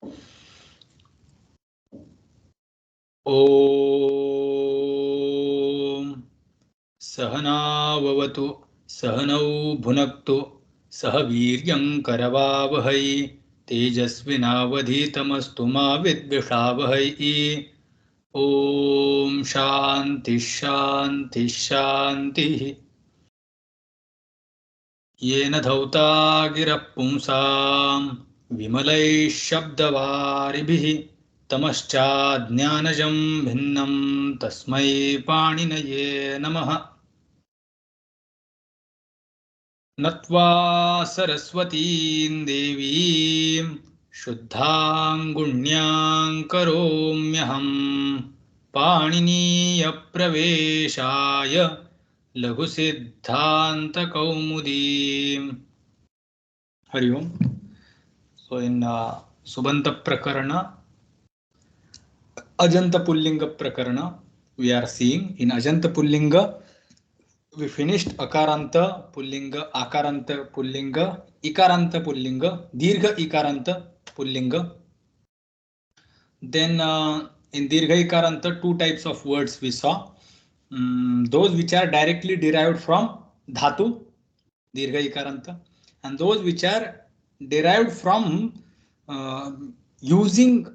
ओम सहनाववतु सहनौ भुनक्तु सह वीर्यं करवावहै तेजस्विनावधीतमस्तु मा विद्विषावहै। ओम शांति शांति शांति। येन धौता गिरः पुंसां विमलैः शब्दवारिभिः तमश्चाज्ञानजं भिन्नं तस्मै पाणिनये नमः। नत्वा सरस्वतीं देवीं शुद्धां गुण्यां करोम्यहं पाणिनीयप्रवेशाय लघुसिद्धान्तकौमुदीम्। हरि ओम. So in Subanta Prakarana, Ajanta Pullinga Prakarana, we are seeing in Ajanta Pullinga, we finished Akaranta Pullinga, Akaranta Pullinga, Ikaranta Pullinga, Dirgha Ikaranta Pullinga. Then in Dirgha Ikaranta, two types of words we saw. Those which are directly derived from Dhatu, Dirgha Ikaranta, and those which are derived from using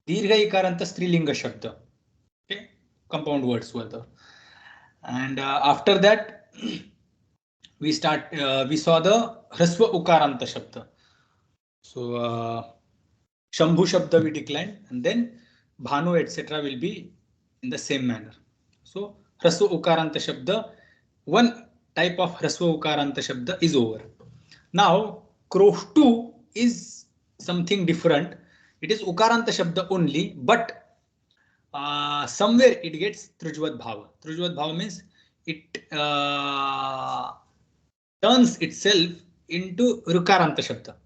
Dirgha Ikaranta Strilinga Shabda. Okay, compound words were there. And after that, we saw the Hraswa Ukaranta Shabda. So Shambhu Shabda we declined, and then Bhanu etc. will be in the same manner. So Hraswa Ukaranta Shabda, one type of Hraswa Ukaranta Shabda is over. Now Kroshtu is something different. It is Ukaranta Shabda only, but somewhere it gets Trujvat Bhava. Trujvat Bhava means it turns itself into Rukaranta Shabda.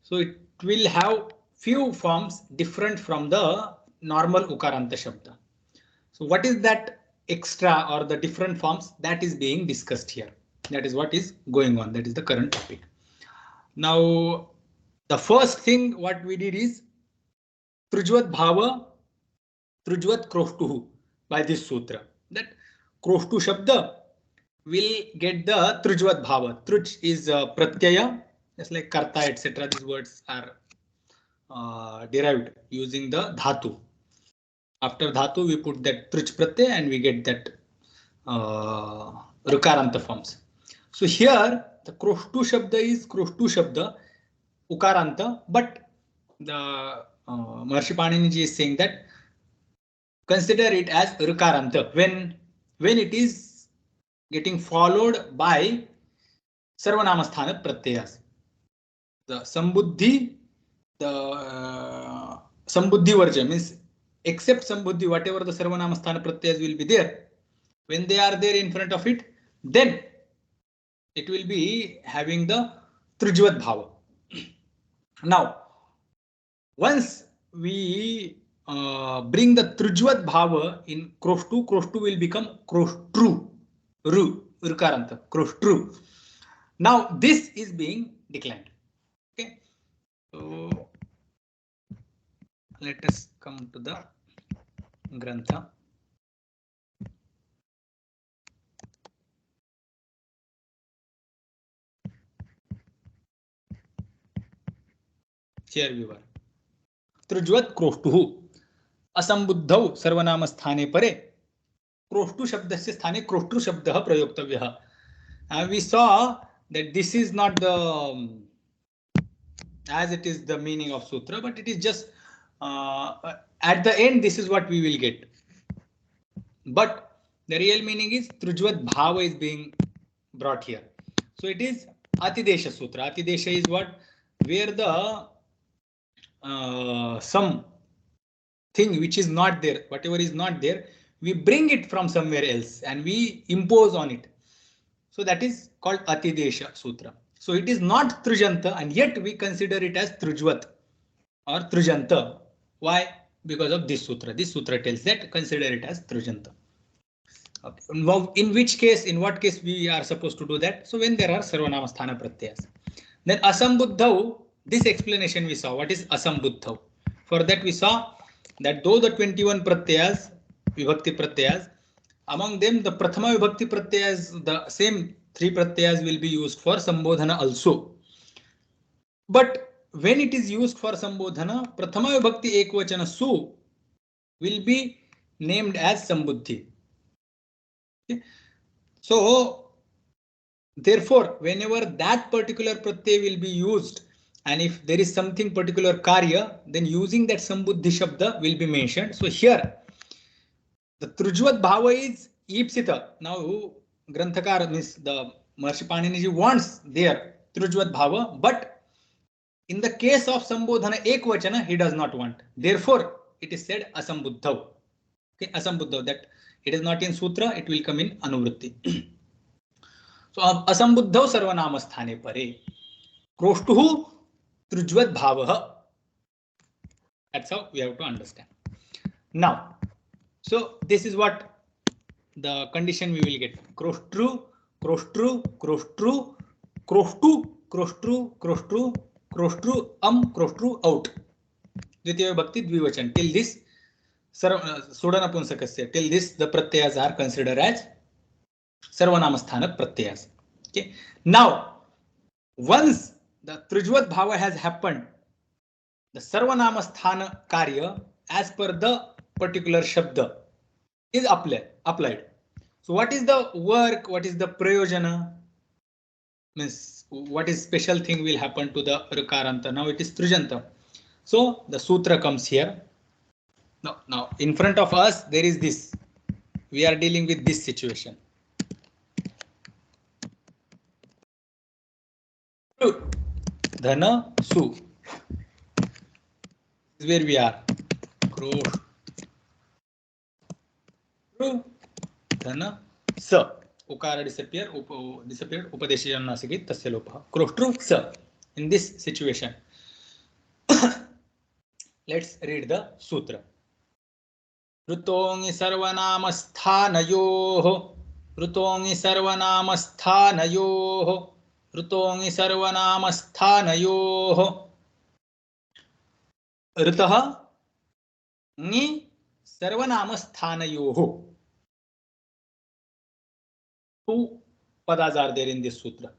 So it will have few forms different from the normal Ukaranta Shabda. So what is that extra or the different forms that is being discussed here? That is what is going on. That is the current topic. Now, the first thing what we did is Trujvat Bhava, Trujvat Kroshtuhu by this sutra. That Kroshtu Shabda will get the Trujvat Bhava. Truj is Pratyaya, just like Karta etc. These words are derived using the Dhatu. After Dhatu we put that Truj Pratyaya and we get that Rukaranta forms. So here the Kroshtu Shabda is Kroshtu Shabda, Ukaranta, but the Maharshi Panini is saying that consider it as Rukaranta when it is getting followed by Sarvanamasthana Pratyayas. The Sambuddhi, the Sambuddhi Varja means except Sambuddhi, whatever the Sarvanamasthana Pratyayas will be there, when they are there in front of it, then it will be having the Trujvat Bhava. Now, once we bring the Trujvat Bhava in Kroshtu, Kroshtu will become Kroshtru, Rukaranta, Kroshtru. Now, this is being declined. Okay, so let us come to the Grantha. Here we were. Trujvat Kroshtuhu असंबुद्धौ सर्वनाम स्थाने परे Kroshtu शब्दस्य स्थाने Kroshtu शब्दः प्रयोक्तव्यः. We saw that this is not the as it is the meaning of sutra, but it is just at the end this is what we will get. But the real meaning is Trujvat Bhava is being brought here. So it is Atidesha Sutra. Atidesha is what? Where the some thing which is not there, whatever is not there, we bring it from somewhere else and we impose on it. So that is called Atidesha Sutra. So it is not Trujanta and yet we consider it as Trujvat or Trujanta. Why? Because of this sutra. This sutra tells that consider it as Trujanta. Okay. In which case, in what case we are supposed to do that? So when there are Sarvanamasthana Pratyayas. Then Asambuddhau, this explanation we saw what is asambuddha. For that we saw that though the 21 pratyayas, vibhakti pratyayas, among them the prathama vibhakti pratyayas, the same 3 pratyayas will be used for sambodhana also. But when it is used for sambodhana, prathama vibhakti ekvachana su will be named as sambuddhi. Okay. So therefore, whenever that particular pratyay will be used, and if there is something particular karya, then using that sambuddhi shabda will be mentioned. So here, the Trujvat Bhava is Ipsita. Now, Granthakar means the Maharishi Panini wants there Trujvat Bhava, but in the case of Sambodhana Ekvachana, he does not want. Therefore, it is said Asambuddhav. Okay, Asambuddhav, that it is not in Sutra, it will come in Anuvritti. So Asambuddhav Sarvanama Pare. Kroshtuhu Trujvat Bhavaha. That's how we have to understand. Now, so this is what the condition we will get. Kroshtru, Kroshtru, Kroshtru, Kroshtu, Kroshtru, Kroshtru, Kroshtru, Kroshtru, out. Dvitiya Bhakti Dvivachan. Till this, Sodanapunsakasya. Till this, the pratyayas are considered as Sarvanamasthana pratyayas. Okay. Now, once the Trujvat Bhava has happened, the Sarvanamasthana Karya as per the particular Shabda is applied. So what is the work? What is the prayojana? Means what is special thing will happen to the Rukaranta? Now it is Trujanta. So the sutra comes here. Now in front of us there is this. We are dealing with this situation. Dhana Su. This is where we are. Krosh. Dhana Sa. Ukara disappeared. Upadeshya Nasigit Tasya Lopha. Kroshtru Sa. In this situation. Let's read the sutra. Rutongi sarvanamastanayoho. Rutongi sarvanamastanayoho. Rutongi sarvanamastanayoho. Rutaha Ni sarvanamastanayoho. Two padas are there in this sutra.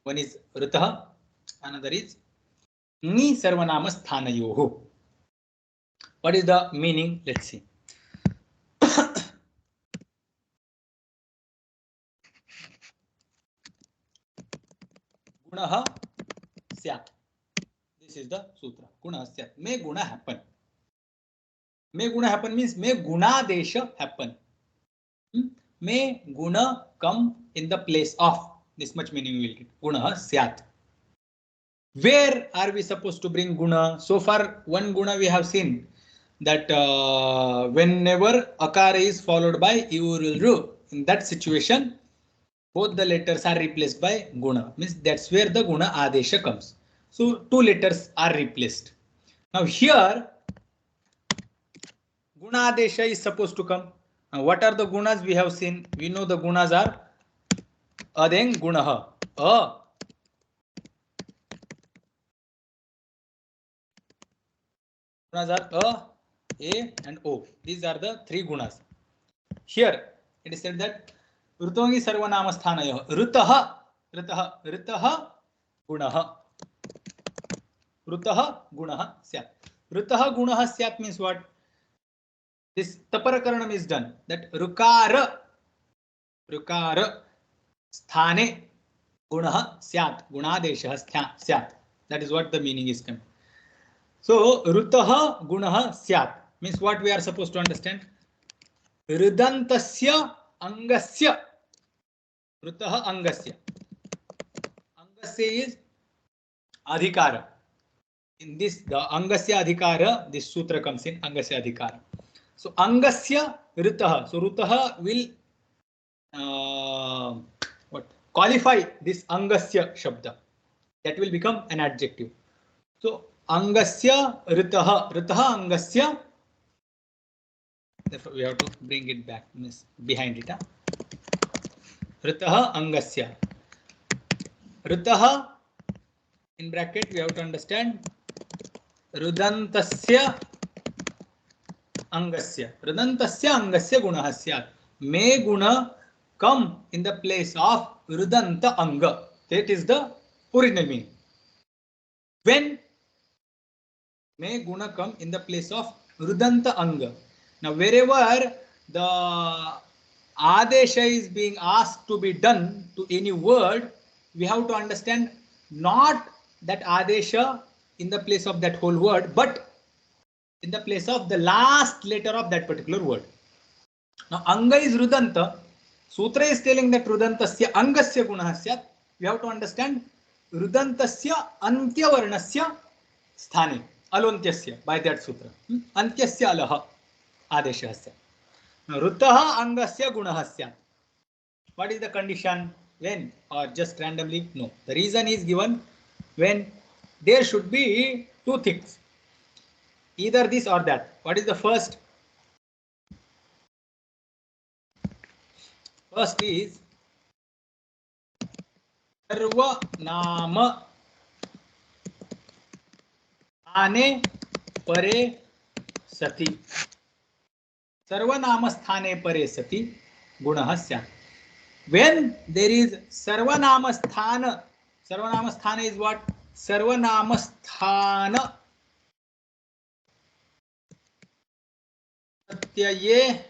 One is Rutaha, another is Ni sarvanamastanayoho. What is the meaning? Let's see. Gunaha Syat. This is the sutra. Guna Syat. May guna happen. May guna happen means may guna desha happen. May guna come in the place of. This much meaning we will get. Gunaha Syat. Where are we supposed to bring guna? So far, one guna we have seen that whenever akara is followed by ru, in that situation, both the letters are replaced by guna. Means that's where the guna adesha comes. So two letters are replaced. Now here, guna adesha is supposed to come. Now what are the gunas we have seen? We know the gunas are then gunaha. Gunas are A and O. These are the three gunas. Here it is said that Rutongi sarvanamasthanaya. Rutaha gunaha. Rutaha gunaha syat. Rutaha gunaha syat means what? This taparakaranam is done. That rukara sthane gunaha syat. Gunadesha syat. That is what the meaning is coming. So rutaha gunaha syat means what we are supposed to understand. Ridantasya angasya. Rutaha angasya. Angasya is adhikara. In this, the angasya adhikara, this sutra comes in angasya adhikara. So angasya rutaha. So rutaha will qualify this angasya shabda. That will become an adjective. So angasya ritaha angasya. Therefore, we have to bring it back behind it. Ritaha angasya. Ritaha In bracket we have to understand रुदन्तस्य अंगस्य. रुदन्तस्य अंगस्य गुणः स्यात्. May guna come in the place of rudanta anga. That is the original meaning. When may guna come in the place of rudanta anga. Now wherever the adesha is being asked to be done to any word, we have to understand not that adesha in the place of that whole word, but in the place of the last letter of that particular word. Now anga is rudanta. Sutra is telling that rudantasya angasya gunah syat. We have to understand rudantasya antyavarnasya sthane alontyasya by that sutra. Antyasya alah adeshah syat. Now rutah angasya gunah syat. What is the condition? When or just randomly? No. The reason is given when there should be two things. Either this or that. What is the first? First is सर्वनाम स्थाने परे सति. सर्वनाम स्थाने परे सति गुणः स्यात्. When there is sarvanama sthana is what? Sarvanama sthana pratyaya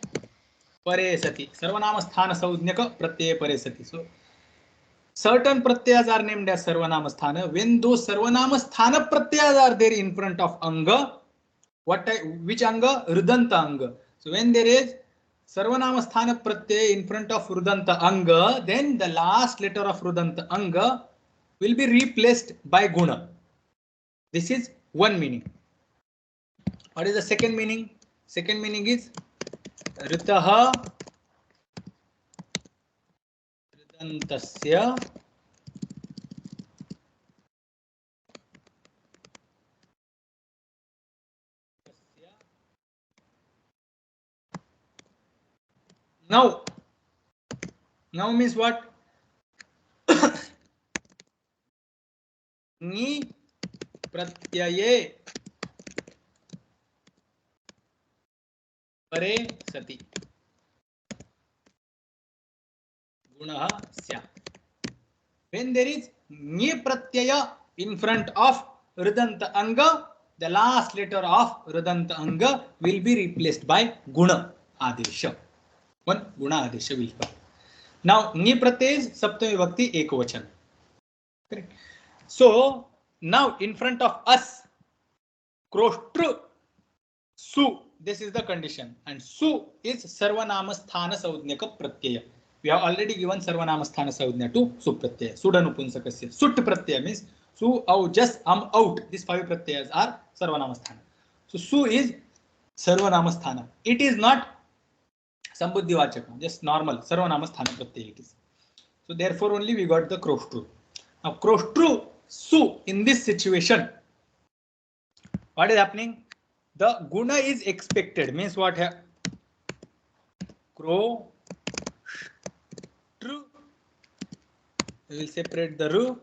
pare sati. Sarvanama sthana saudnyaka pratyaya pare sati. So certain pratyas are named as sarvanama sthana. When those sarvanama sthana pratyas are there in front of anga, which anga? Rudanta anga. So when there is sarvanama sthana pratyaya in front of rudanta anga, then the last letter of rudanta anga will be replaced by guna. This is one meaning. What is the second meaning? Second meaning is ritaha ridantasya now means what? Ni pratyaye pare sati gunah syat. When there is ni pratyaya in front of rudanta anga, the last letter of rudanta anga will be replaced by guna adesha. One guna adesha will come. Now ni pratyaya is saptami vibhakti ekavachan. Correct. So now in front of us, kroshtru su, this is the condition, and su is sarvanama sthana saudnyaka pratyaya. We have already given sarvanama sthana saudnya to su pratyaya. Sudanupunsakasya. Sut pratyaya means su out, just out. These five pratyayas are sarvanama sthana. So su is sarvanama sthana. It is not sambuddhi vachaka, just normal sarvanama sthana pratyaya it is. So therefore only we got the kroshtru. Now kroshtru su in this situation, what is happening? The guna is expected, means what? Kroshtru. We will separate the ru,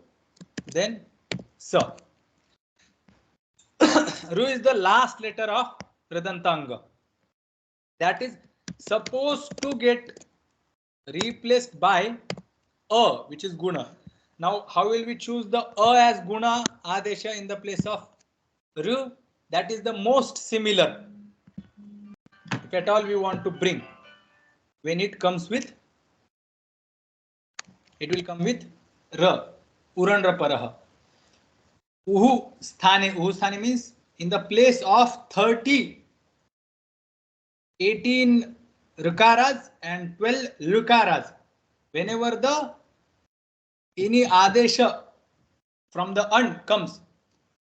then sa. Ru is the last letter of Radantanga. That is supposed to get replaced by a, which is guna. Now, how will we choose the a as guna adesha in the place of ru? That is the most similar. If at all we want to bring, when it comes with, it will come with ra, uranra paraha. Uhu sthane means in the place of 30, 18 rukaras and 12 lukaras. Whenever the any adesha from the and comes,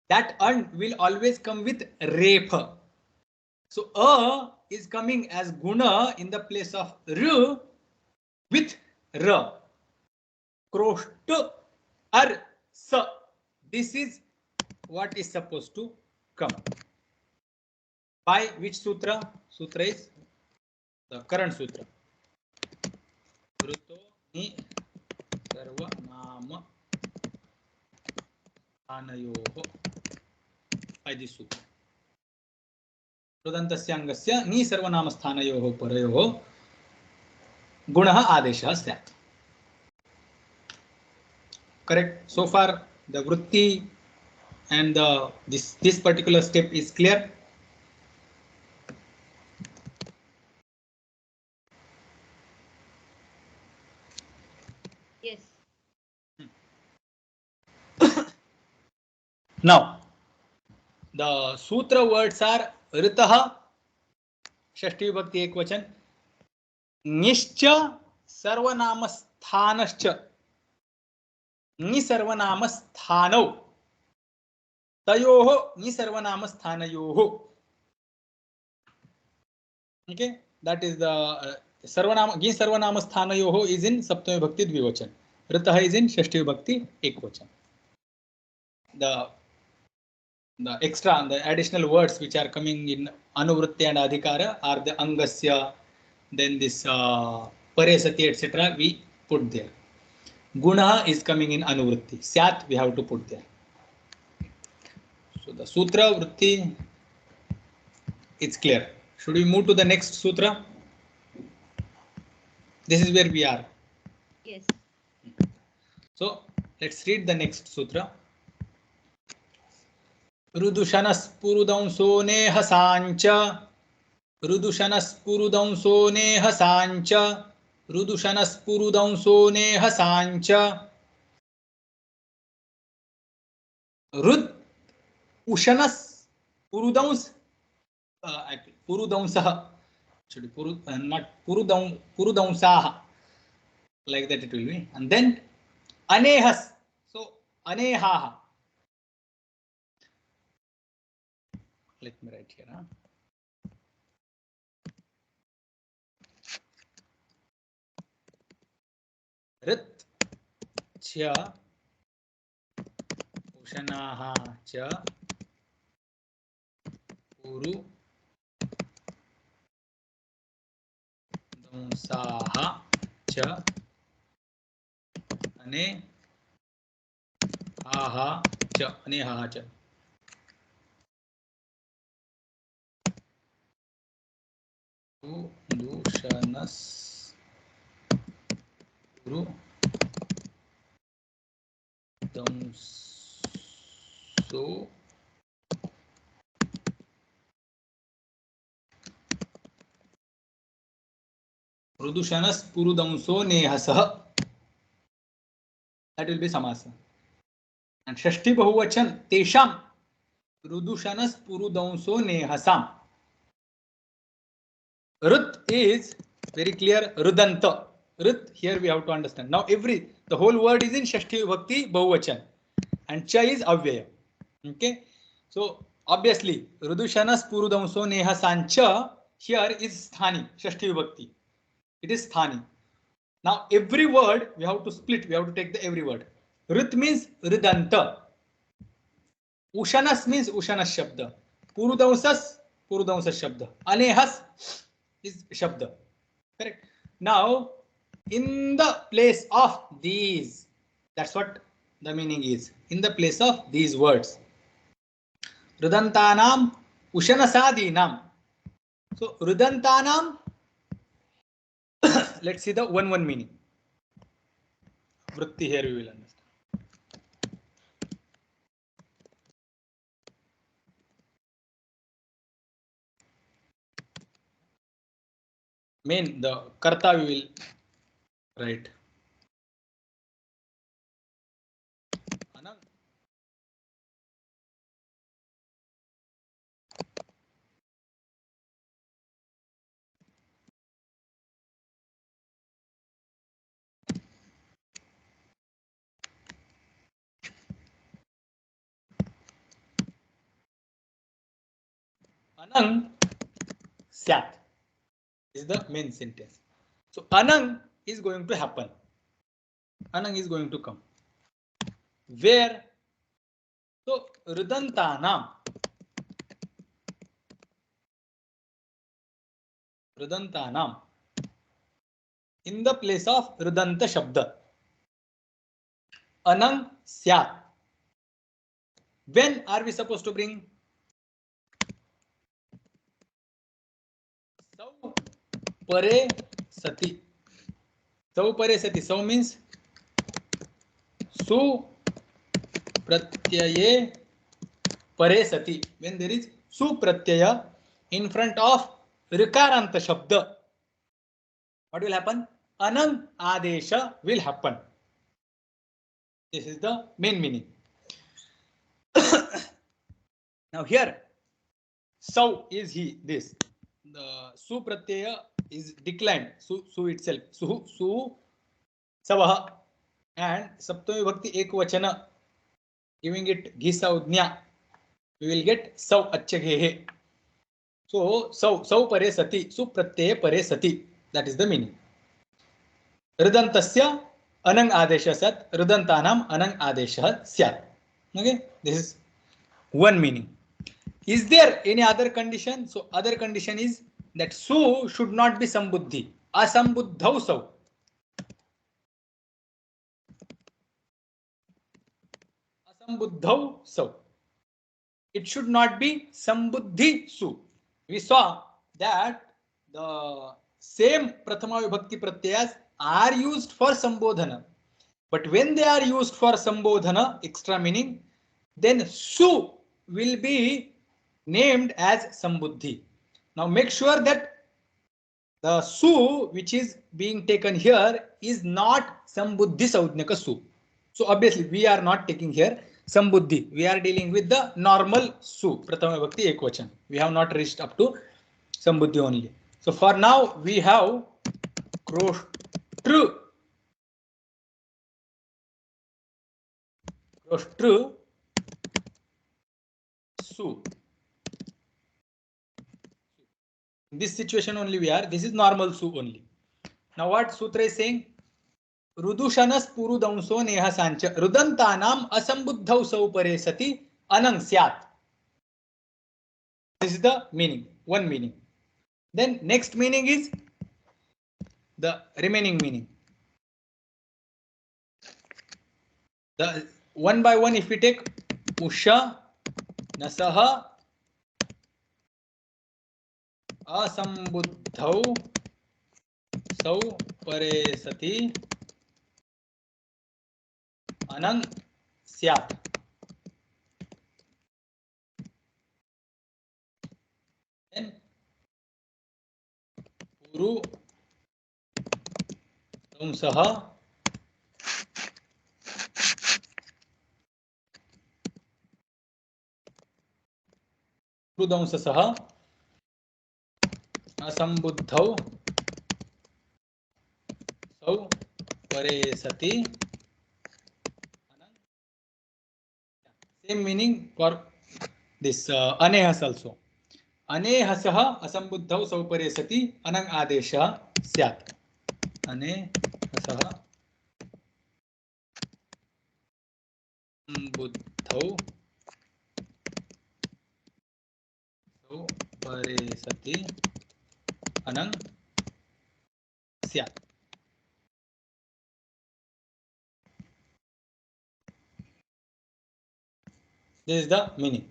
that and will always come with repha. So a is coming as guna in the place of ru with ra. Kroshtu ar sa. This is what is supposed to come. By which sutra? Sutra is the current sutra. Vruto ni sarva nama स्थानयोः by this सूत्र. रुदन्तस्य अङ्गस्य नी सर्वनामस्थानयोः परयोः गुणः आदेशः स्यात्. Correct. So far the vritti and this particular step is clear. Yes. Now the sutra words are ऋतः षष्ठी विभक्ति एकवचन, निश्च सर्वनामस्थानश्च निसर्वनामस्थानौ तयोः निसर्वनामस्थानयोः. Okay, that is the सर्वनामस्थानयोः is in सप्तमी विभक्ति द्विवचन, ऋतः is in षष्ठी विभक्ति एकवचन. The extra, the additional words which are coming in anuvritti and adhikara are the angasya, then this pare sati etc. we put there. Guna is coming in anuvritti, syat we have to put there. So the sutra vritti is clear. Should we move to the next sutra? This is where we are. Yes. So let's read the next sutra. रुदुषनस्पुरुदंसो नेहसाञ्च रुदुषनस्पुरुदंसो नेहसाञ्च रुदुषनस्पुरुदंसो नेहसाञ्च रुद् उशनस् पुरुदंस पुरुदंसः actually not पुरुदंसाः, like that it will be, and then anehas, so anehaः. Let me write here. ऋत् च उशनाः च पुरु दंसाः च अनेहाः च अनेहाः च दूषणस् पुरु दंसो रुदुषणस् पुरुदंसो नेहसः. That will be samasa. And षष्ठी बहुवचन तेषां रुदुषणस् पुरुदंसो नेहसाम्. Rut is very clear, rudanta. Rut, here we have to understand. Now the whole word is in Shashti Vibhakti Bahuvachan and cha is avyaya. Okay, so obviously Rudushanas Purudamso Neha Sancha here is Sthani, Shashti Vibhakti. It is Sthani. Now every word we have to split, we have to take the every word. Rut means Ridanta. Ushanas means Ushanas Shabda. Purudamsas Shabda. Anehas is Shabda. Correct. Now in the place of these, that's what the meaning is. In the place of these words. Rudantanam Ushanasadinam. So Rudantanam, let's see the one meaning. Vritti here we will understand. Main, the karta we will write. Anang. Anang Syat is the main sentence. So Anang is going to happen. Anang is going to come. Where? So Rudantanam. Rudantanam. In the place of Rudanta Shabda. Anang Syat. When are we supposed to bring? Sau pare sati. Sau pare sati. Sau means su pratyaye pare sati. When there is su pratyaya in front of rikaranta shabda, what will happen? Anang adesha will happen. This is the main meaning. Now here, sau is he, this. The su pratyaya is declined. Su itself. Su savah. And saptami bhakti ekvachana, giving it ghisavඥa, we will get sau achaghehe. So sau pare sati, su pratyaya pare sati. That is the meaning. Ridantasya anang adesha sat, ridantanam anang adesha syat. Okay, this is one meaning. Is there any other condition? So other condition is that su should not be sambuddhi. Asambuddhau sau. Asambuddhau sau. It should not be sambuddhi su. We saw that the same prathama vibhakti pratyayas are used for sambodhana. But when they are used for sambodhana, extra meaning, then su will be named as sambuddhi. Now make sure that the su which is being taken here is not sambuddhi saudnyaka su. So obviously we are not taking here sambuddhi. We are dealing with the normal su, prathama vibhakti ekvachan. We have not reached up to sambuddhi only. So for now we have kroshtru. Kroshtru su. In this situation only we are. This is normal su only. Now what sutra is saying? Rudushanas purudamso neha sancha rudantanam asambuddhau sau pare sati anang syat. This is the meaning. One meaning. Then next meaning is the remaining meaning. The one by one, if we take usha nasaha asambuddhau sau pare sati anang syat. Then puru saha sah asambuddhau sau pare sati. Same meaning for this anehas also. Anehasah asambuddhau sau pare sati anang adesha syat. Anehasah asambuddhau sau pare sati anang syat. This is the meaning.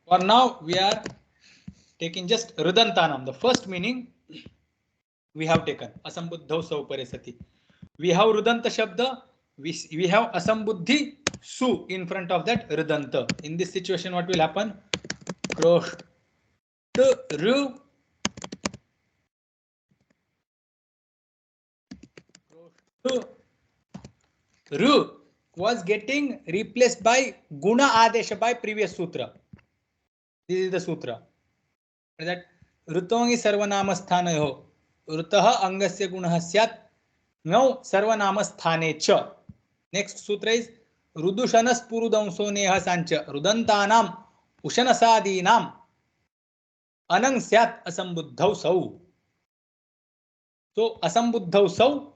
For now we are taking just rudantanam. The first meaning we have taken asambuddhau sau pare sati. We have rudanta shabda. We have asambuddhi su in front of that rudanta. In this situation, what will happen? Kroshtru ru was getting replaced by guna adesha by previous sutra. This is the sutra. That rutongi sarvanama sthanayo rutah angasya gunah syat now sarvanama sthane cha. Next sutra is rudushanas purudamso neha sancha rudantanam ushanasadinam anang syat asambuddhau sau. So asambuddhau sau,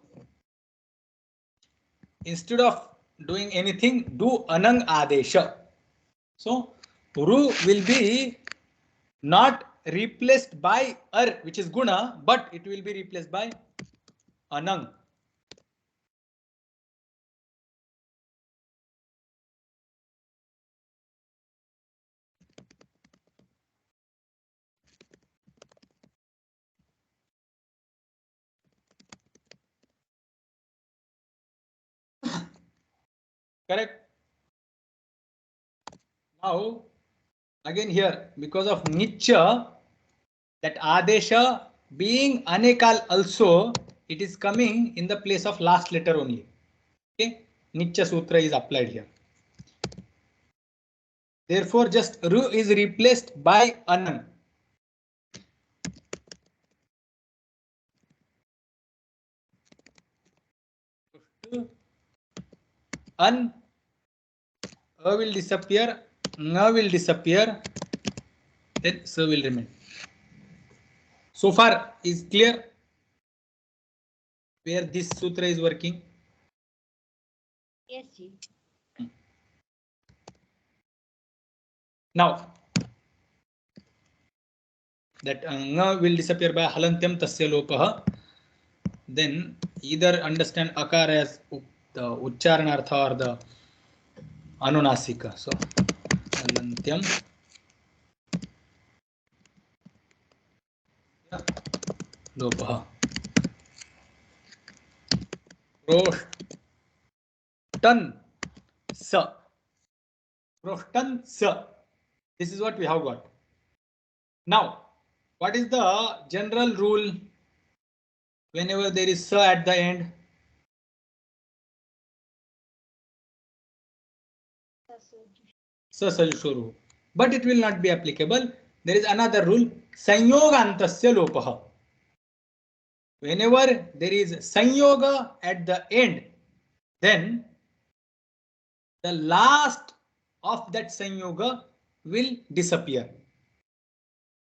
instead of doing anything, do anang adesha. So ru will be not replaced by which is guna, but it will be replaced by anang. Correct. Now, again here, because of nicha, that adesha being anekal also, it is coming in the place of last letter only. Okay, nicha sutra is applied here. Therefore, just ru is replaced by anan. An, a will disappear, na will disappear, then sa will remain. So far is clear where this sutra is working? Yes, ji. Now, that nga will disappear by halantyam tasya lopah. Then either understand akara as the uchcharanartha or the anunasika. So halantyam lopah. Proshtan sa. Proshtan sa. This is what we have got. Now, what is the general rule whenever there is sa at the end? Sasajushoru. But it will not be applicable. There is another rule, sanyogantasya lopah. Whenever there is sanyoga at the end, then the last of that sanyoga will disappear.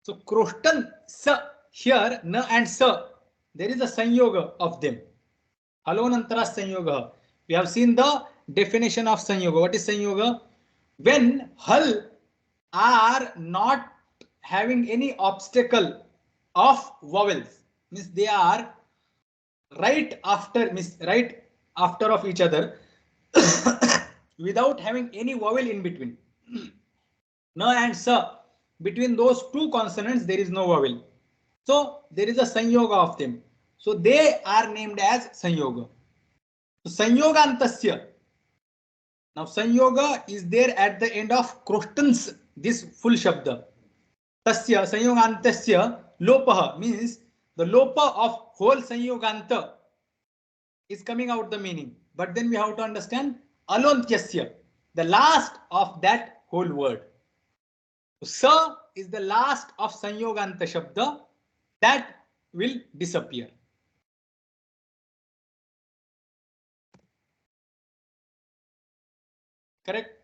So kroshtan sa, here na and sa, there is a sanyoga of them. Halonantara sanyoga. We have seen the definition of sanyoga. What is sanyoga? When hal are not having any obstacle of vowels, means they are right after of each other without having any vowel in between. Na and sa, between those two consonants there is no vowel, so there is a sanyoga of them, so they are named as sanyoga. So sanyogantasya. Now sanyoga is there at the end of kroshtans, this full shabda. Tasya sanyogantasya lopah means the lopa of whole sanyoganta is coming out the meaning. But then we have to understand alontyasya, the last of that whole word. So, sa is the last of sanyoganta shabda that will disappear. Correct?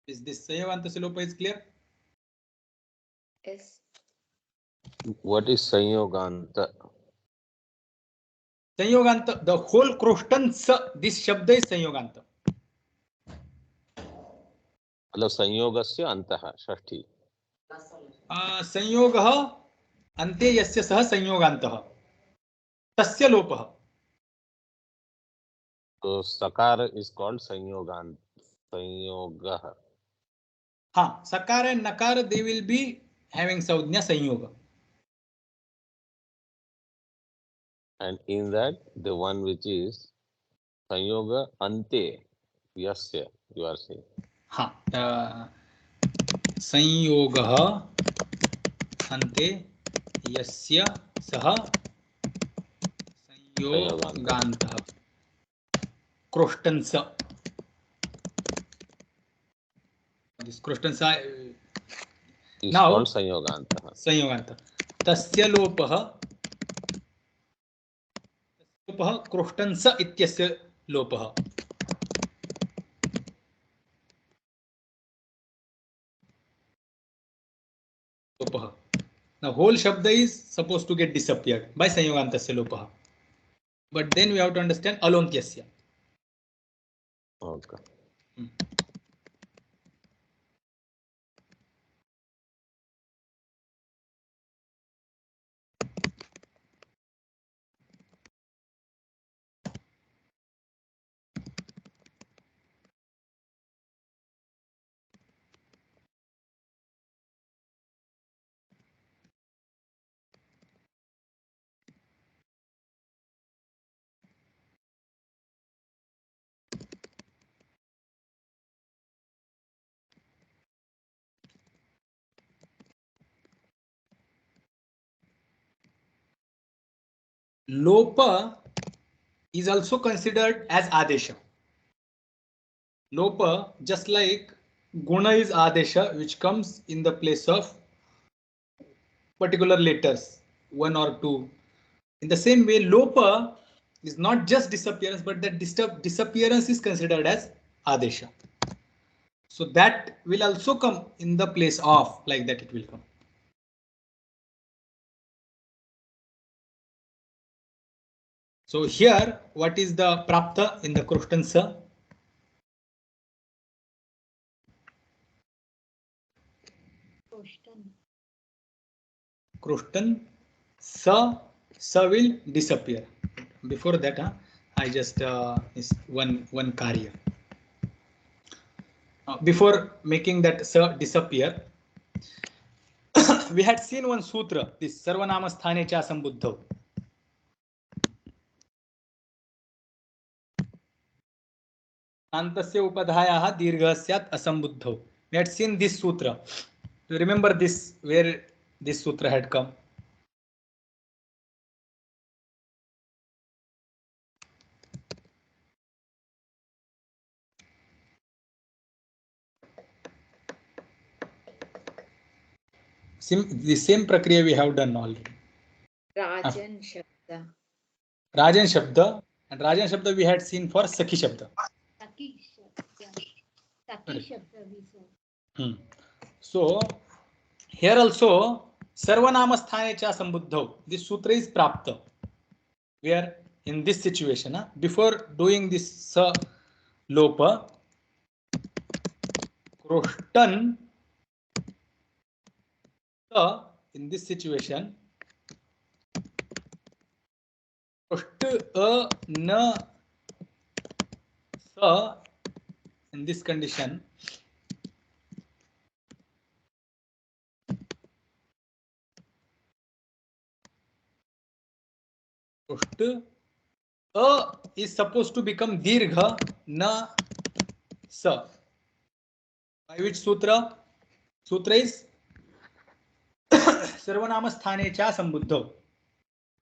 Is this sanyoganta lopa is clear? Yes. What is Sanyoganta? Sanyoganta, the whole kroshthan sa, this shabda is sanyoganta. मतलब संयोगस्य अन्तः षष्ठी संयोगः अन्ते यस्य सः संयोगान्तः तस्य लोपः. So sakar is called sanyogant sanyogah. हाँ, सकार and nakar they will be having saudhnya sanyoga. And in that the one which is sanyoga ante yasya you are saying. हाँ, संयोगः अन्ते यस्य सः संयोगान्तः क्रोष्टन् स. This क्रोष्टन् स Is now called sanyogantah. संयोगान्तः तस्य लोपः क्रोष्टन् स इत्यस्य लोपः. Now whole shabda is supposed to get disappeared by sanyogantasya lopah. But then we have to understand alontyasya. Okay. Lopa is also considered as Adesha. Lopa, just like Guna is Adesha, which comes in the place of particular letters, 1 or 2. In the same way, Lopa is not just disappearance, but that disappearance is considered as Adesha. So that will also come in the place of, like that it will come. So here, what is the Prapta in the Krushtan Sa? Krushtan Sa will disappear. Before that, I just is one Karya. Before making that Sa disappear, we had seen one sutra, this Sarvanama Sthane Cha Sambuddha. Antasya upadhayaha dirgha syat asambuddho. We had seen this sutra. You remember this, where this sutra had come? The same prakriya we have done already. Rajan Shabda. Rajan Shabda, and Rajan Shabda we had seen for Sakhi Shabda. Sakhi Shabda. Sakhi Shabda we saw. So here also Sarvanama Sthane Cha Sambuddho. This sutra is Prapta. Where in this situation, before doing this Sa Lopa, Krushtan Sa, in this situation, Krushta Na Sa, in this condition, Krushta is supposed to become Dirgha Na Sa. By which sutra? Sutra is Sarvanama Sthane Cha Sambuddho.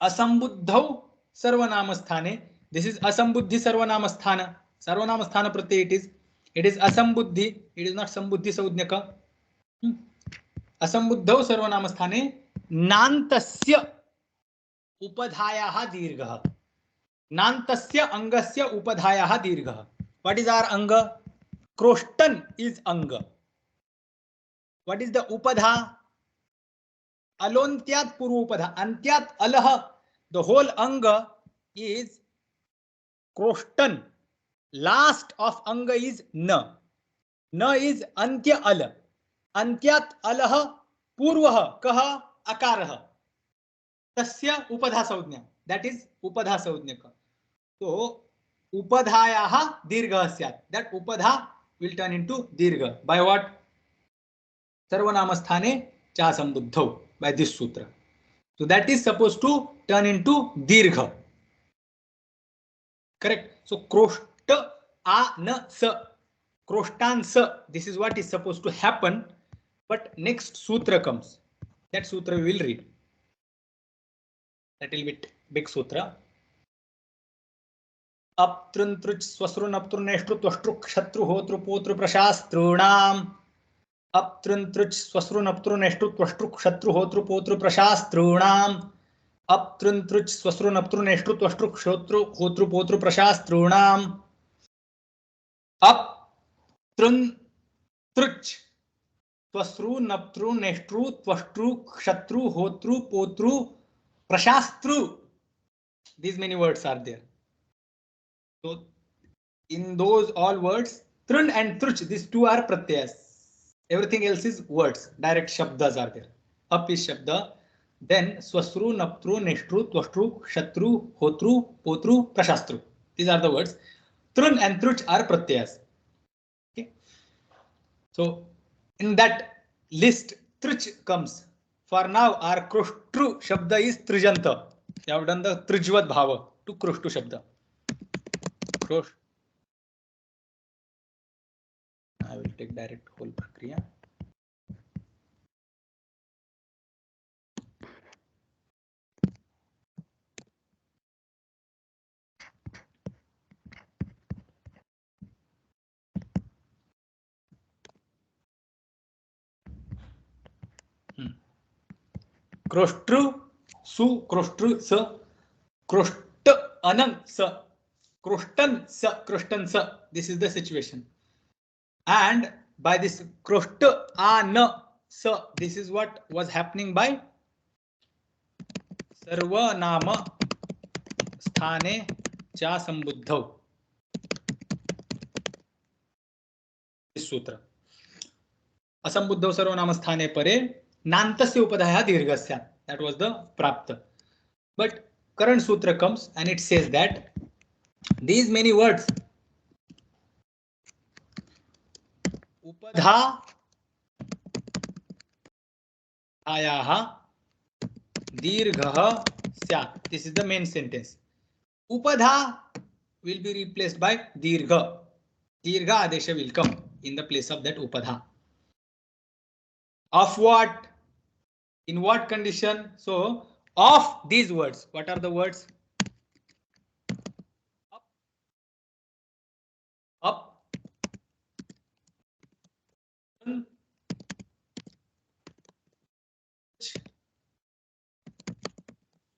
Asambuddho Sarvanama Sthane. This is Asambuddhi Sarvanama Sthana. Sarvanama Sthana Pratyay it is Asambuddhi. It is not Sambuddhi Saudnyaka. Asambuddho Sarvanama Sthane Nantasya Upadhayaha Dirgha. Nantasya Angasya Upadhayaha Dirgha. What is our Anga? Krushtan is Anga. What is the Upadha? Alontyat Purvopad. Antyat Alah. The whole Anga is Krushtan. Last of Anga is Na. Na is Antya Ala. Antyat Alah Purvah Kaha Akarah. Tasya Upadha Saudnya. That is Upadha Saudnyaka. So Upadhayaha Dirgha Syat. That Upadha will turn into Dirgha. By what? Sarvanama Sthane Cha Sambuddho. By this sutra. So that is supposed to turn into Dirgha. Correct. So Kroshta A Na Sa. Kroshtan Sa. This is what is supposed to happen. But next sutra comes. That sutra we will read. That will be big sutra. Aptrun truch swasrun aptrun neshtru twashtru kshatru hotru potru prashastrunam. Aptrun truch swasrun aptrun neshtru twashtru kshatru hotru potru prashastrunam. Aptrun truch swasrun aptrun neshtru twashtru kshatru hotru potru prashastrunam. Aptrun truch swasru naptru neshtru twashtru kshatru hotru potru prashastru. These many words are there. So in those all words, trun and truch, these two are pratyas. Everything else is words. Direct shabdas are there. Up is shabda. Then swasru, naptru, neshtru, twashtru, kshatru, hotru, potru, prashastru. These are the words. Trun and truch are pratyas. Okay. So in that list, truch comes. For now, our krushtru shabda is trijanta. You have done the trijvat bhava to krushtu shabda. I will take direct whole prakriya. क्रोष्टृ सु क्रोष्टृ स क्रोष्ट अनं स क्रोष्टन स. This is the situation. And by this क्रोष्ट an स, this is what was happening by सर्वनाम स्थाने चा संबुद्धौ. सूत्र असंबुद्धौ सर्वनाम स्थाने परे नान्तस्य उपधायः दीर्घस्य. That was the प्राप्त. But current sutra comes and it says that these many words upadha ayaha dirghah syat. This is the main sentence. Upadha will be replaced by dirgha. Dirgha adesha will come in the place of that upadha. Of what? In what condition? So of these words. What are the words? Up,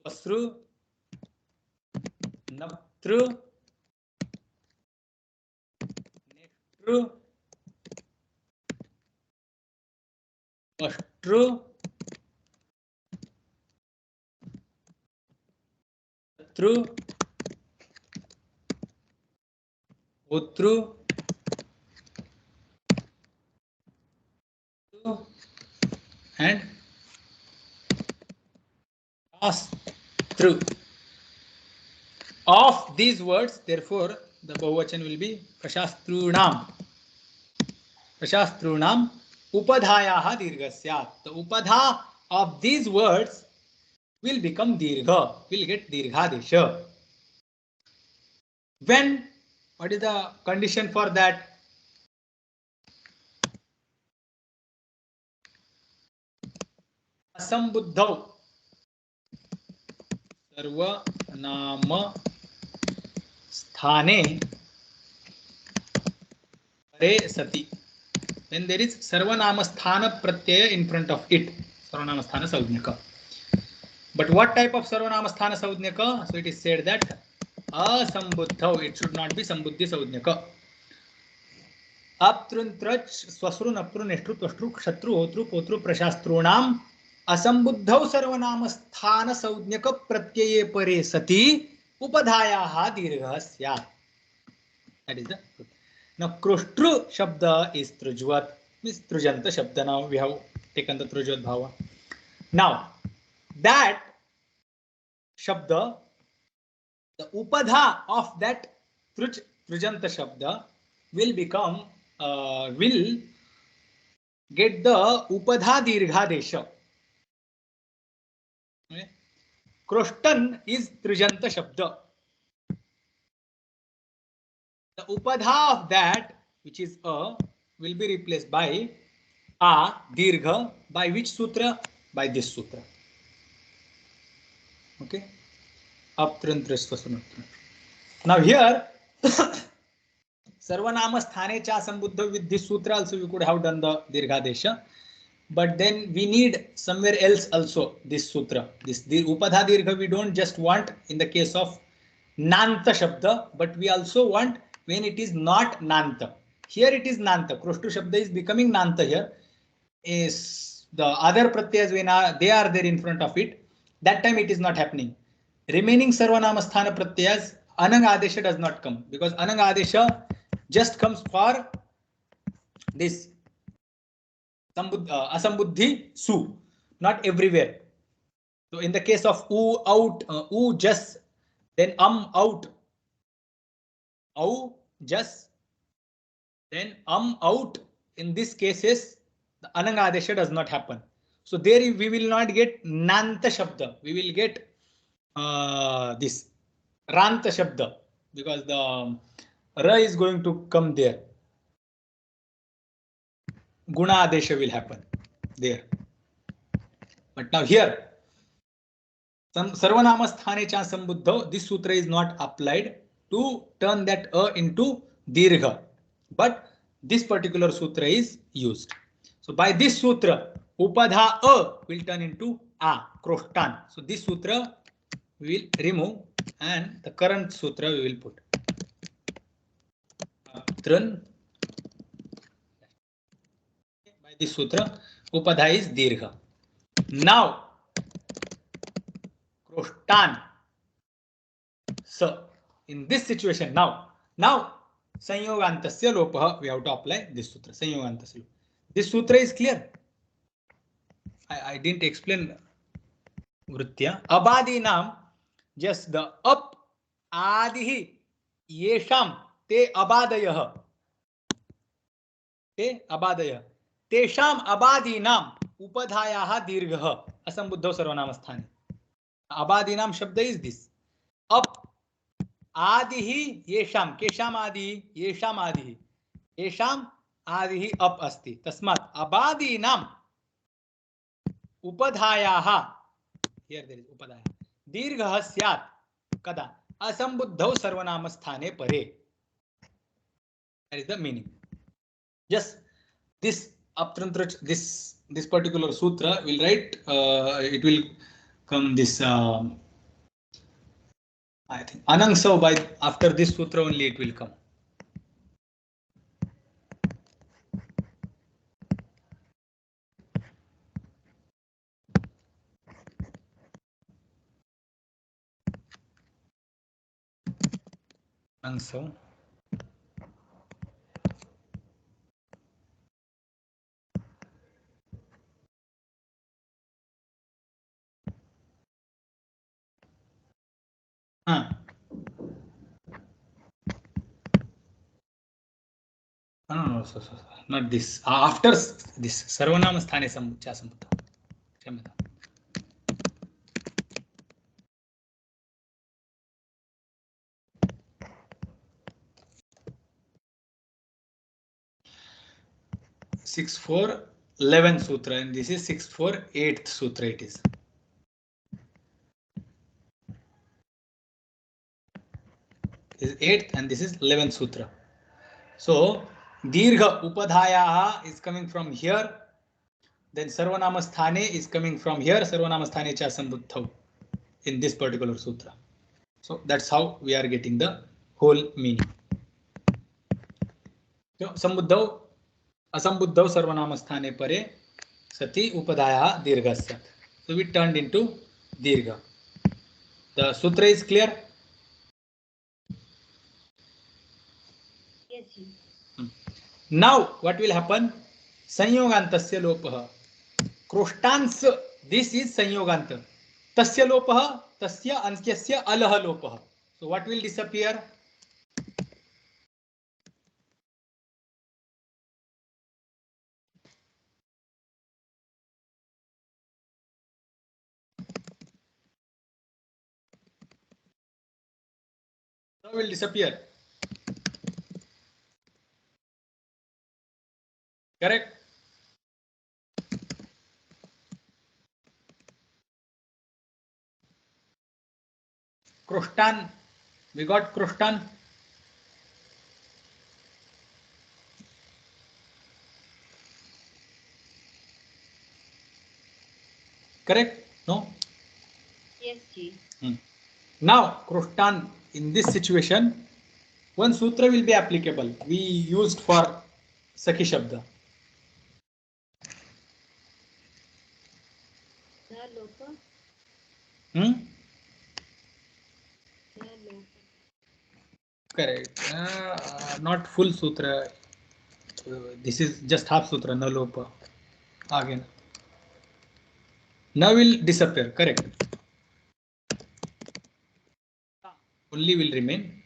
Vasru, Naptru, Nektru, Ashtru, Tru, Utru, and Astru. Of these words, therefore, the Bahuvachan will be Prashastrunam. Prashastrunam Upadhayaha Dirghasyat. The Upadha of these words will become Dirgha, will get Dirghadesha. When? What is the condition for that? Asambuddhau Sarva Nama Sthane Pare Sati. When there is Sarvanama Sthana Pratyaya in front of it. Sarvanama Sthana Saudnyaka. But what type of Sarvanama Sthana Saudnyaka? So it is said that Asambuddhau, it should not be Sambuddhi Saudnyaka. Aptrun Trach Swasru Napru Neshtru Twashtru Kshatru Hotru Potru Prashastrunam Asambuddhau Sarvanama Sthana Saudnyaka Pratyaye Pare Sati Upadhayaha Dirghah Syat. That is the. Now Kroshtru Shabda is Trujvat, means Trujanta Shabda. Now we have taken the Trujvat Bhava. Now that Shabda, the Upadha of that Trujanta Shabda will become, will get the Upadha Dirghadesha. Okay. Kroshtan is Trujanta Shabda. The Upadha of that, which is a, will be replaced by a Dirgha. By which sutra? By this sutra. Okay. Now here Sarvanama Sthane Cha Sambuddha, with this sutra also we could have done the Dirghadesha. But then we need somewhere else also this sutra. This Upadha Dirgha we don't just want in the case of Nanta Shabda, but we also want when it is not Nanta. Here it is Nanta. Kroshtu Shabda is becoming Nanta here. Is the other pratyas when they are there in front of it, that time it is not happening. Remaining Sarvanama Sthana pratyas, Anang Adesha does not come, because Anang Adesha just comes for this Asambuddhi Su, not everywhere. So in the case of U out, U just, then out, Au just, then out. In these cases, the Anang Adesha does not happen. So there we will not get Nanta Shabda. We will get this Ranta Shabda, because the Ra is going to come there. Guna Adesha will happen there. But now here, Sarvanama Sthane Cha Sambuddha, this sutra is not applied to turn that into Dirgha. But this particular sutra is used. So by this sutra, Upadha will turn into Krostan. So this sutra we will remove and the current sutra we will put. Aptran. By this sutra, Upadhaya is Dirgha. Now, Krostan. So, in this situation now Sanyogantasya Lopah, we have to apply this sutra. Sanyogantasya Lopah. This sutra is clear. I didn't explain Vrutya. Abadinam, just the up adihi yesham te abadayah. Te abadayah. Tesham abadinam upadhayaha dirghah. Asambuddho sarvanamasthane. Abadinam shabda is this. Up आदिहि येषाम केषाम आदि येषाम आदिहि येषाम आदिहि up अस्ति तस्मात् अबादीनाम उपधायाः here there is उपधाया दीर्घः स्यात् कदा असंबुद्धौ सर्वनामस्थाने परे. That is the meaning. Just this aptantra, this particular sutra will write, it will come this I think Anangsav, by after this sutra only it will come. Anangsav. No, not this. After this, Sarvanama Sthane Sambuddha. Shamata. Six 4 11th sutra, and this is 6 4 8th sutra. It is. This is 8th and this is 11th sutra. So Dirgha Upadhayaha is coming from here. Then Sarvanamasthane is coming from here. Sarvanamasthane cha Sambuddhau in this particular sutra. So that's how we are getting the whole meaning. So Sambuddhau Asambuddhau Sarvanamasthane pare sati Upadhayaha Dirghasya. So we turned into Dirgha. The sutra is clear? Yes, ji. Now what will happen? Sanyogantasya lopah. Krostans, this is Sanyoganta. Tasya lopah, tasya ankyasya alah lopah. So what will disappear? What will disappear? Correct? Krostan, we got Krostan. Correct? No? Yes, ji. Now, Krostan, in this situation, one sutra will be applicable. We used for Sakhi Shabda. Na lopa. Hmm? Na lopa. Correct. Not full sutra. This is just half sutra. Na lopa. Again. Na will disappear. Correct. Only will remain.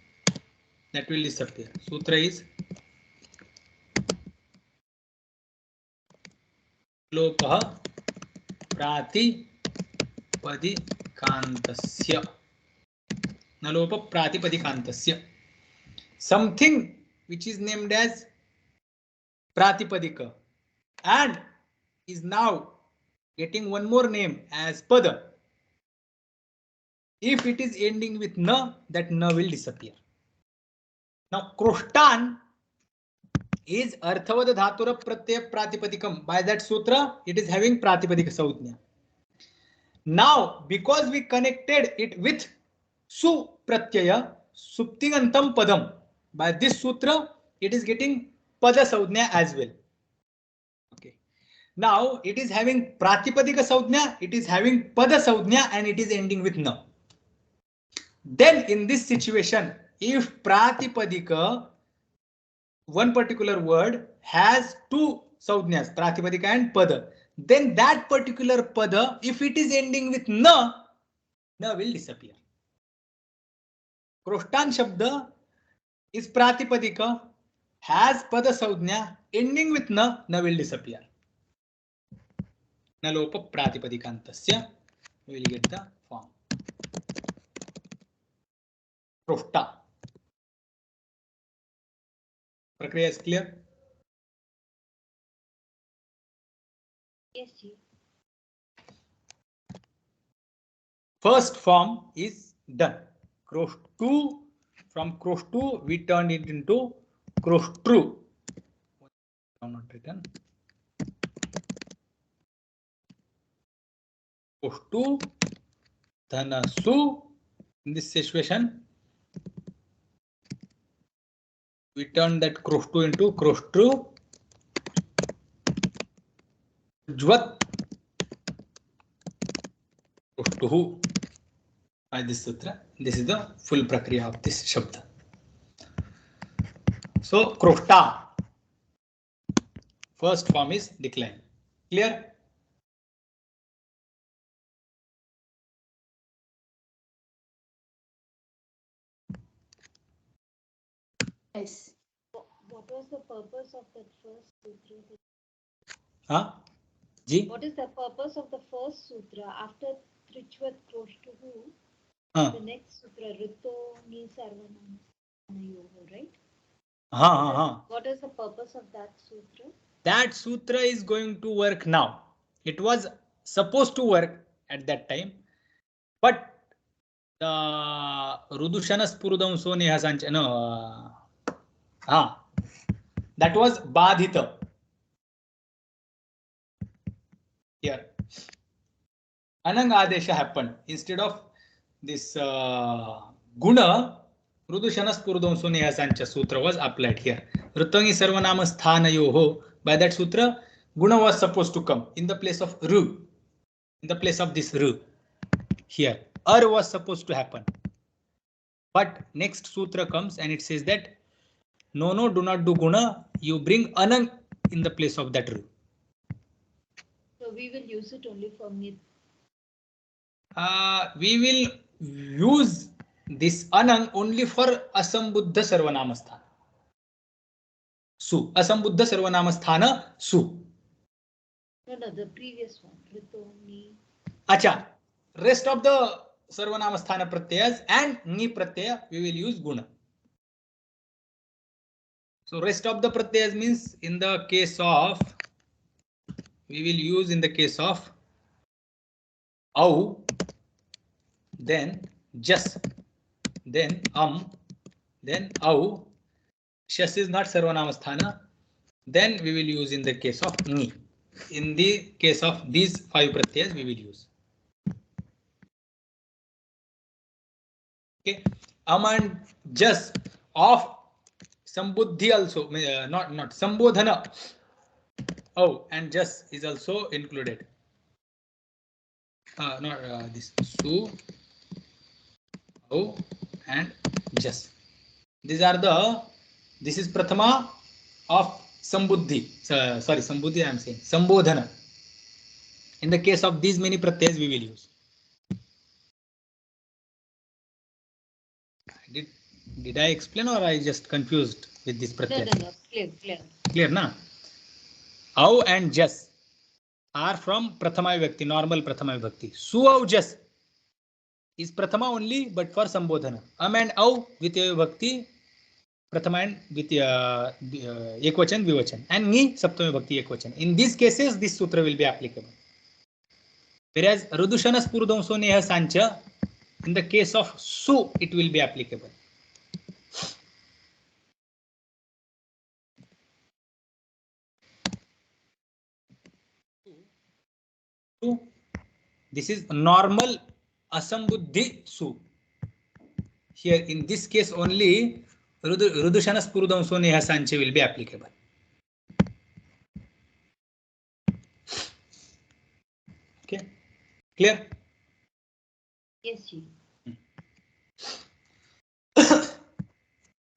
That will disappear. Sutra is lopah pratipadikkantasya. Nalopa pratipadikkantasya. Something which is named as pratipadika and is now getting one more name as pada. If it is ending with na, that na will disappear. Now Krostan is Arthavada Dhatura Pratyaya Pratipadikam. By that sutra, it is having Pratipadika Sautnya. Now, because we connected it with su pratyaya, suptingantam padam. By this sutra, it is getting pada saudhnya as well. Okay. Now it is having pratipadika saudhnya, it is having pada saudhnya, and it is ending with na. Then in this situation, if pratipadika, one particular word has two saudhnyas, pratipadika and pada, then that particular pada, if it is ending with na will disappear. Krostan shabda is pratipadika, has pada saudhnya, ending with na will disappear. Nalopa pratipadikantasya, we will get the form. Krofta. Prakriya is clear? Yes, Ji. First form is done. Kroshtu, from kroshtu we turned it into kroshtru. Not written. Kroshtu, dhanasu. In this situation, we turn that kroshtu into kroshtru. Jvat. Kroshtuhu. By this sutra, this is the full prakriya of this shabda. So kroshta, first form is decline. Clear? Yes. What was the purpose of that first sutra? Huh? Ji? What is the purpose of the first sutra after Trichvat Kroshtuhu? The next sutra, Rito Ni Sarvanam Yoga, right? What is the purpose of that sutra? That sutra is going to work now. It was supposed to work at that time, but Rudushana Spurudam So Nehasancha, no, that was Badhita. Here, Anang Adesha happened. Instead of this Guna, Rudushana Spurudam So Nehasancha Sutra was applied here. Rutangi Sarvanama Sthanayoho. By that sutra, Guna was supposed to come in the place of Ru. In the place of this Ru. Here, Ar was supposed to happen. But next sutra comes and it says that no, do not do Guna. You bring Anang in the place of that Ru. So we will use it only for Nit. We will use this Anang only for Asambuddha Sarvanamasthana. Su. Asambuddha Sarvanamasthana Su. No, the previous one. Rito Ni. Acha. Rest of the Sarvanamasthana Pratyayas and Ni Pratyaya we will use Guna. So rest of the Pratyayas means in the case of, we will use in the case of Au, then Jas, then then Au. Shas is not Sarvanamasthana. Then we will use in the case of Ni. In the case of these 5 pratyayas we will use. Okay. And Jas of Sambuddhi also, not Sambodhana. Oh, and Jas is also included. Not this Su, Oh, and Jas. These are the. This is Prathama of Sambuddhi. Sorry, Sambuddhi I am saying. Sambodhana. In the case of these many pratyayas we will use. Did I explain or I just confused with this pratyaya? No. Clear. Clear, na? Au and Jas are from Prathama Vibhakti, normal Prathama Vibhakti. Su au Jas is Prathama only, but for Sambodhana. And Au Dvitiya Vibhakti, Prathama and Dvitiya Ekvachan, Vivachan. And Ni Saptami Vibhakti Ekvachan. In these cases, this sutra will be applicable. Whereas Rudushana Spurudamso Neha Sancha, in the case of Su, it will be applicable. This is normal asambuddhi su. Here in this case only Rudushana Spurudamso Neha Sanche will be applicable. Okay, clear? Yes, ji.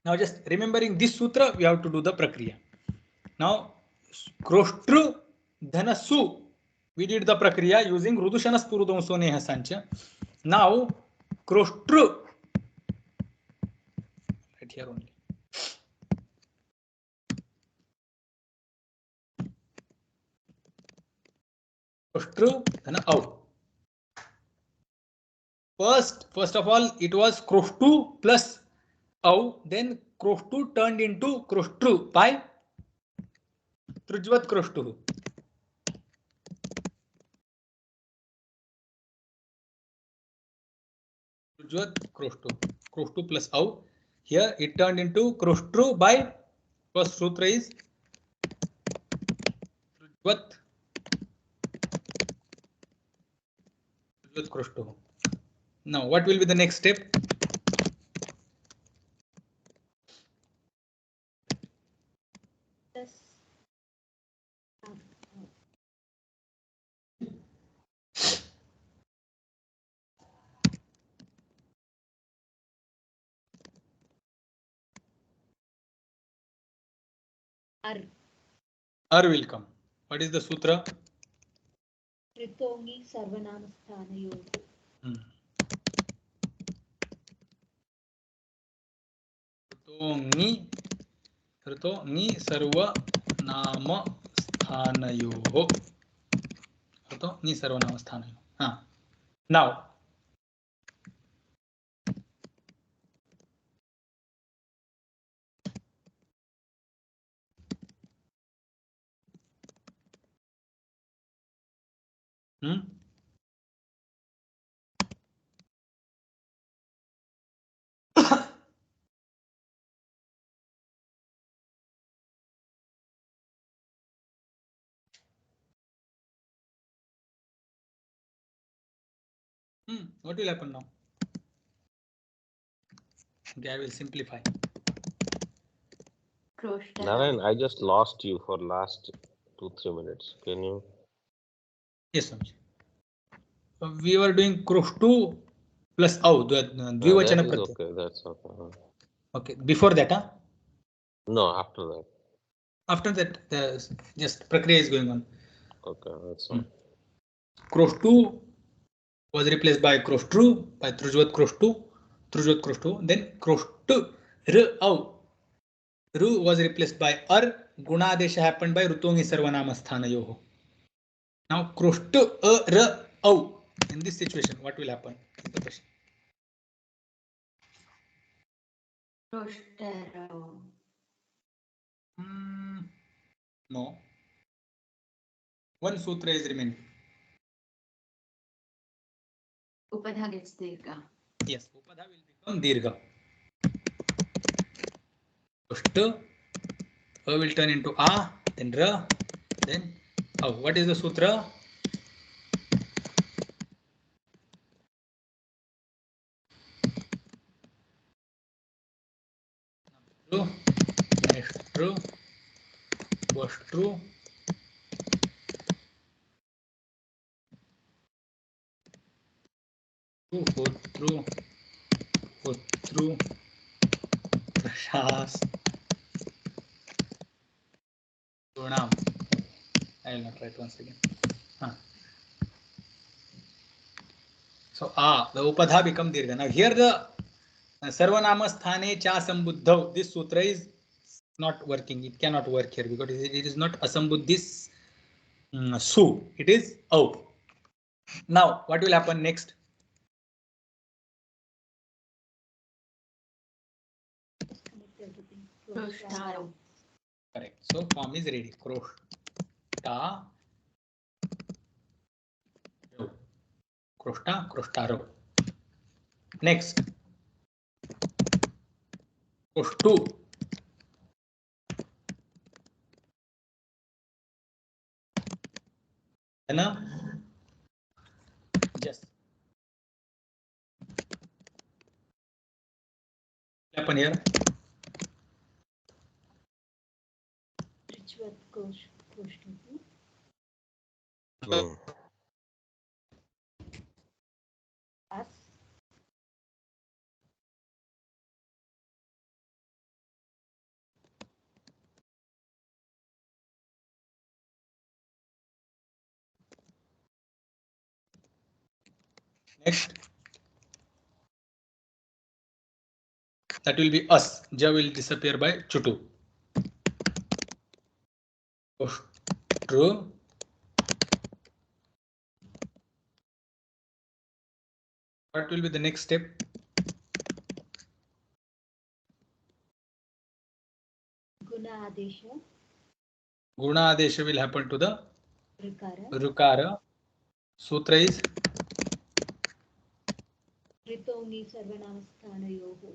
Now just remembering this sutra, we have to do the prakriya. Now Kroštru Dhanasu, we did the prakriya using Rudushana Spurudamso Neha Sancha. Now Kroštru, right here only. Kroštru Dhana Au. First of all, it was Kroštu plus Au, then Kroštu turned into Kroštru by Trujvat Kroštu. Trujvat Kroštu. Kroštu plus Au. Here it turned into Kroštru by first sutra is Trujvat Kroštu. Now what will be the next step? Yes. Ar will come. What is the sutra? Ritongi Sarvanamasthanayo. Ritongi Sarvanamasthanayo. Ritongi Sarvanamasthanayo. Now what will happen now? Okay, I will simplify. Narayan, I just lost you for last 2-3 minutes. Can you? Yes, Swamiji. We were doing Kroštu plus Au, Dvivachana Pratyaya. Okay, that's okay. Okay, before that, huh? No, after that. After that, just Prakriya is going on. Okay, that's all. Kroštu was replaced by Kroštru, by Trujvat Kroštu, then Kroštu, Au. Ru was replaced by Ar, Gunadesha happened by Rutongi Sarvanamasthanayoho. Now Kroštu, Au. In this situation, what will happen? Is the question. No. One sutra is remaining. Upadha gets dirgha. Yes, Upadha will become dirgha. Kroštu, A will turn into A, then Ra, then Au. What is the sutra? Nestru, Vostru, Hotru, Prashas, Pranam. I will not write once again. So the Upadha become dirgha. Now here the Sarvanama Sthane Cha Sambuddhav, this sutra is not working. It cannot work here because it is not Asambuddhis Su. It is Au. Now what will happen next? Kroshtaro. Correct. So form is ready. Kroshta. Kroshta, Kroshtaro. Next. Kroshtu. Dhana. happen here? Trichvat Koshtuhu. Us. Next, that will be us. Ja will disappear by chutu. True. What will be the next step? Guna Adesha. Guna Adesha will happen to the Rukara. Rukara. Sutra is Ritoni Sarvanamasthanayoho.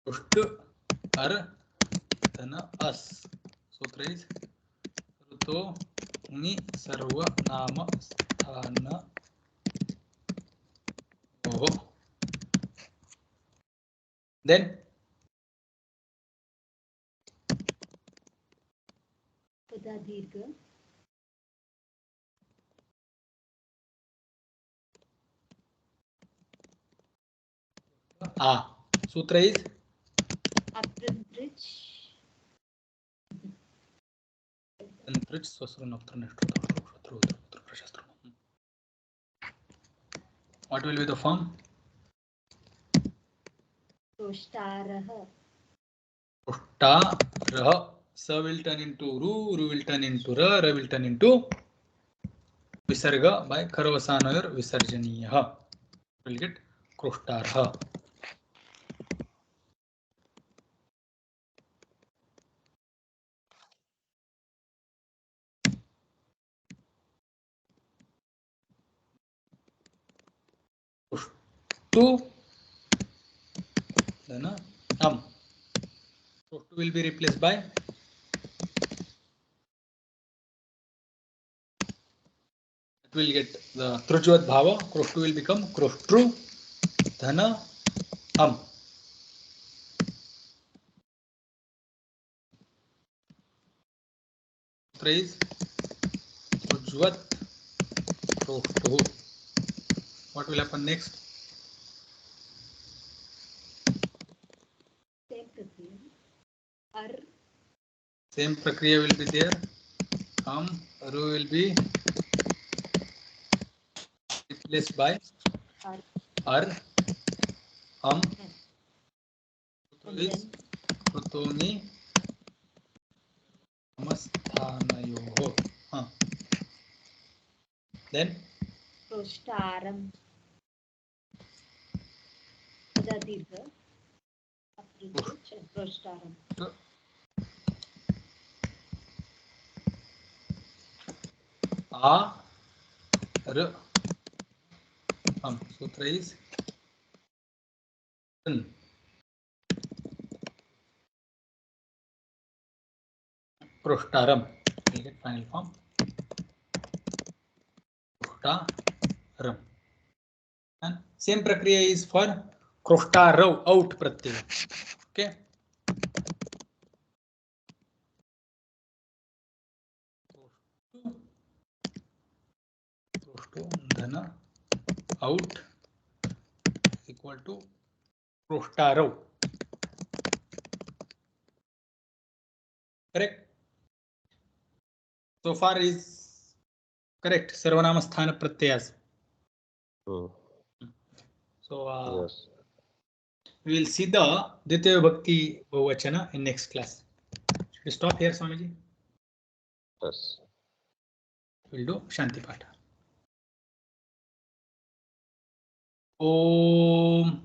Ushtu Ar Dana As. Sutra is Ruto Ni Sarva Nama Sthana. Oh. Then Pada Dirga. Sutra is Aprintrich. What will be the form? Kroshtaraha. Kroshtaraha. Sa will turn into Ru, Ru will turn into Ra, Ra will turn into Visarga by Kharvasanoyor Visarjaniyaha. We'll get Kroshtaraha. Kroshthu. Then Kroshthu will be replaced by will get the Trujvat Bhava. Kroshthu will become Kroshtru Dhana Am. Is Trujvat Kroshthu. What will happen next? Same Prakriya. Ar. Same Prakriya will be there. Ru will be replaced by Ar. Is Krutoni Namasthanayoho. Then Kroshtaram. Pada Dirga. Aprintrich and Kroshtaram. Sutra is Kroshtaram. We get final form. Kroshtaram. And same Prakriya is for Kroshtarav, out Pratyaya. Okay. Kroshtu Dhana out is equal to Kroshtarav. Correct. So far is correct. Sarvanama Sthana Pratyayas. So Yes. we will see the Dvitiya Bhakti Bahuvachana in next class. Should we stop here, Swamiji? Yes. We'll do Shanti Patha. Om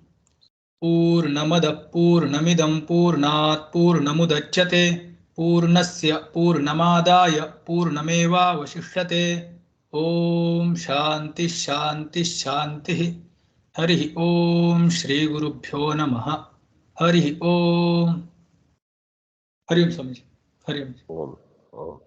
Purnamada Purnamidam Purnat Purnamudachyate Purnasya Purnamadaya Purnameva Vashishyate. Om Shanti Shanti Shanti. Hari Om Shri Gurubhyo Namaha. Hari Om. Hari Om Swamiji. Hari Om. Om.